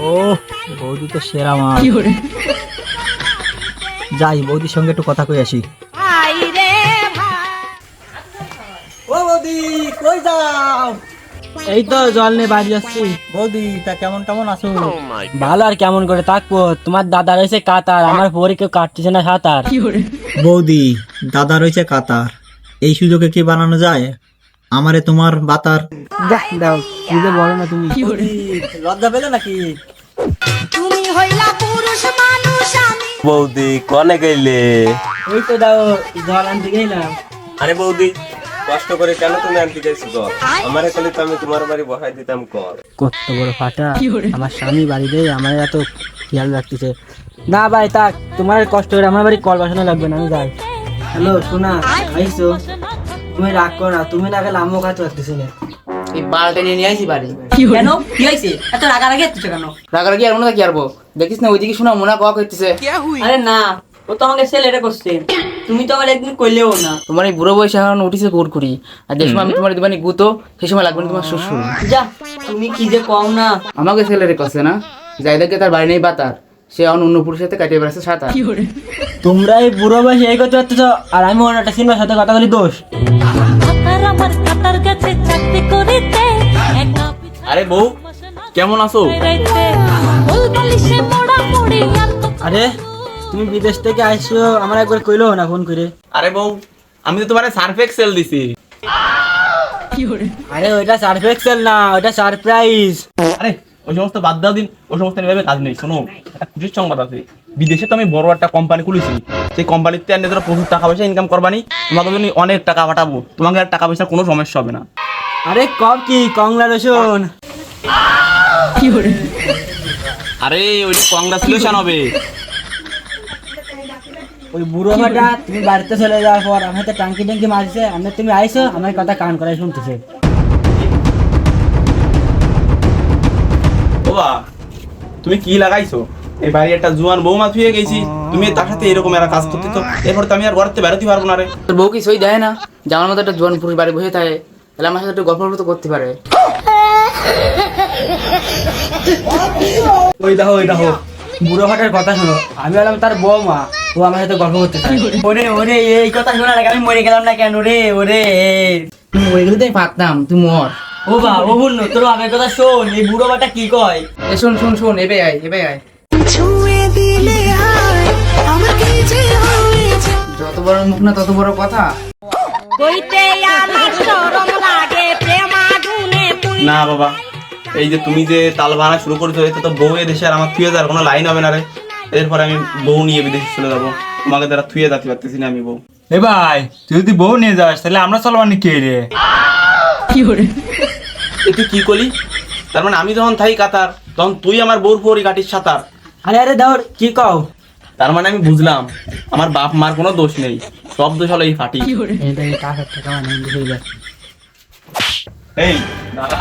ও বৌদি তো সেরা মাল। যাই বৌদির সঙ্গে একটু কথা কই আসি। ও বৌদি কই যাও? এই তো জল নিয়ে বাড়ি যাচ্ছি। বৌদি তা কেমন কেমন আছো? ভালো আর কেমন করে থাকবো, তোমার দাদা রয়েছে কাতার, আমার পরে কেউ কাটতেছে না সাঁতার। বৌদি দাদা রয়েছে কাতার, এই সুযোগে কি বানানো যায় আমারে তোমার বাতার? দাও নিজে বলো না তুমি। লজ্জা পেলে নাকি? তুমি হইলা পুরুষ মানুষ আমি বৌদি কনে গেলে? এই তো দাও জল আনতে গেলাম। আরে বৌদি কষ্ট করে কেন তুমি আনতে গেছো জল? আমারে কলে তো আমি তোমার বাড়ি বসাই দিতাম কল। কত বড় ফাটা, আমার স্বামী বাড়িতে আমার এত খেয়াল রাখতেছে না। ভাই থাক, তোমার কষ্ট করে আমার বাড়ি কল বসানো লাগবে না, আমি যাই। হ্যালো সোনা, আইসো? তুমি রাগ করো না, তুমি না গেলে আমিও কাজ করতেছি না। এই বালটা নিয়ে আইছি বাড়ি। কেন কি হয়েছে? এত রাগারাগি হচ্ছে কেন? রাগারাগি আর মনে কি আরবো? দেখিস না ওইদিকে শোনা মনে কক হইতেছে। আরে না, ও তো আমাকে ছেলেটা করছে, তুমি তো আমার একদিন কইলেও না। তোমার এই বুড়ো বয়সে এখন উঠিছে কুরকুরি, আর যে সময় আমি তোমার দিবানি গুতো সেই সময় লাগবে না তোমার শ্বশুর। যা তুমি কি যে কম না। আমাকে ছেলেরে কছে না যাই দেখে তার বাড়ি নেই বাতার, সে এখন অন্য পুরুষের সাথে কাটিয়ে বেড়াচ্ছে সাঁতার। তোমরা এই বুড়ো বয়সে এই করতে পারতেছ, আর আমি অন্য একটা সিনেমার সাথে কথা বলি দোষ। আরে বউ কেমন আছো? আরে তুমি বিদেশ থেকে আইছো, আমার একবার কইলো না ফোন করে? আরে বউ আমি তো তোমার সার্ফ এক্সেল দিছি। আরে ওইটা সার্ফ এক্সেল না, ওইটা সারপ্রাইজ। আরে ওই সমস্ত বাদ দাও দিন, ওই সমস্ত নিয়ে কাজ নেই। শোনো একটা খুশির সংবাদ আছে, বিদেশে তো আমি বড় একটা কোম্পানি খুলেছি। সেই কোম্পানিতে এনে ধরো প্রচুর টাকা পয়সা ইনকাম করবানি, তোমাকে জন্য অনেক টাকা পাঠাবো, তোমাকে আর টাকা পয়সার কোনো সমস্যা হবে না। আরে কব কি কংগ্রাচুলেশন। আরে ওইটা কংগ্রাচুলেশন হবে। ওই বুড়ো ভাটা তুমি বাড়িতে চলে যাওয়ার পর আমার তো টাঙ্কি টাঙ্কি মারছে, আমি তুমি আইছো আমার কথা কান করাই শুনতেছে। বাবা তুমি কি লাগাইছো? এই বাড়ি একটা জুয়ান বৌমা থুয়ে গেছি, তুমি তার সাথে এরকম এরা কাজ করতে, তো এরপর তো আমি আর ঘরতে বেরোতে পারবো না রে। তোর বউ কি সই দেয় না যে আমার মতো একটা জোয়ান পুরুষ বাড়ি বসে থাকে, তাহলে আমার সাথে একটু গল্প তো করতে পারে। ওই দেখো বুড়ো ভাটার কথা শোনো, আমি বললাম তার বৌমা, ও আমার সাথে গল্প করতে চায়। ওরে ওরে এই কথা শোনার আগে আমি মরে গেলাম না কেন রে? ওরে তুমি মরে গেলে তো আমি পারতাম, তুই মর। ও বা ও বললো তোর আমার কথা শোন, এই বুড়ো ভাটা কি কয়? এ শোন শোন শোন, এবে আয় এবে আয়। ছুঁয়ে দিলে হায় আমার কি যে হয়েছে যত বড় মুখ না তত বড় কথা। কইতে আমার শরম লাগে প্রেম আগুনে না বাবা, এই যে তুমি যে তাল বানা শুরু করেছো, এতে তো বউ এদেশে আর আমার থুয়ে যাওয়ার কোনো লাইন হবে না রে। এরপরে আমি বউ নিয়ে বিদেশে চলে যাবো, তোমাকে দ্বারা থুয়ে যেতে পারতেছি না আমি বউ। এ ভাই তুই যদি বউ নিয়ে যাস তাহলে আমরা চলবানি কে রে? এ তুই কি করলি? তার মানে আমি যখন থাই কাতার তখন তুই আমার বউর পরই কাটিস সাঁতার? আরে আরে দাও কি কও? তার মানে আমি বুঝলাম আমার বাপ মার কোনো দোষ নেই, সব দোষ হলো এই ফাটি। এই টাকা টাকা মানে হয়ে যায়। এই দাদা